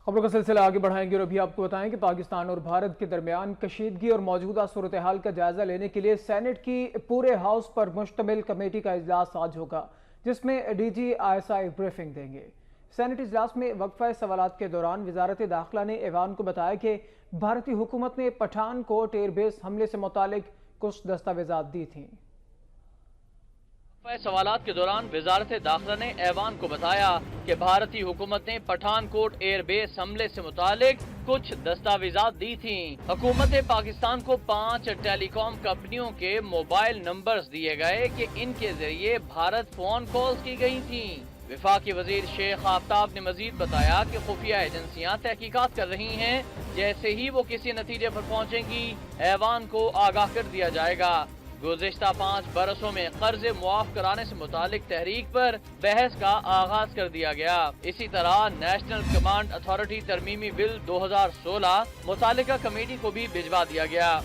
خبروں کا سلسلہ آگے بڑھائیں گے اور ابھی آپ کو بتائیں کہ پاکستان اور بھارت کے درمیان کشیدگی اور موجودہ صورتحال کا جائزہ لینے کے لیے سینٹ کی پورے ہاؤس پر مشتمل کمیٹی کا اجلاس آج ہوگا، جس میں ڈی جی ISI بریفنگ دیں گے۔ سینٹ اجلاس میں وقفہ سوالات کے دوران وزارت داخلہ نے ایوان کو بتایا کہ بھارتی حکومت نے پٹھان کوٹ ایئر بیس حملے سے متعلق کچھ دستاویزات دی تھیں۔ سوالات کے دوران وزارت داخلہ نے ایوان کو بتایا کہ بھارتی حکومت نے پٹھان کوٹ ایئر بیس حملے سے متعلق کچھ دستاویزات دی تھیں۔ حکومت پاکستان کو 5 ٹیلی کام کمپنیوں کے موبائل نمبرز دیے گئے کہ ان کے ذریعے بھارت فون کالز کی گئی تھیں۔ وفاقی وزیر شیخ آفتاب نے مزید بتایا کہ خفیہ ایجنسیاں تحقیقات کر رہی ہیں، جیسے ہی وہ کسی نتیجے پر پہنچیں گی ایوان کو آگاہ کر دیا جائے گا۔ گزشتہ 5 برسوں میں قرض معاف کرانے سے متعلق تحریک پر بحث کا آغاز کر دیا گیا۔ اسی طرح نیشنل کمانڈ اتھارٹی ترمیمی بل 2016 متعلقہ کمیٹی کو بھی بھجوا دیا گیا۔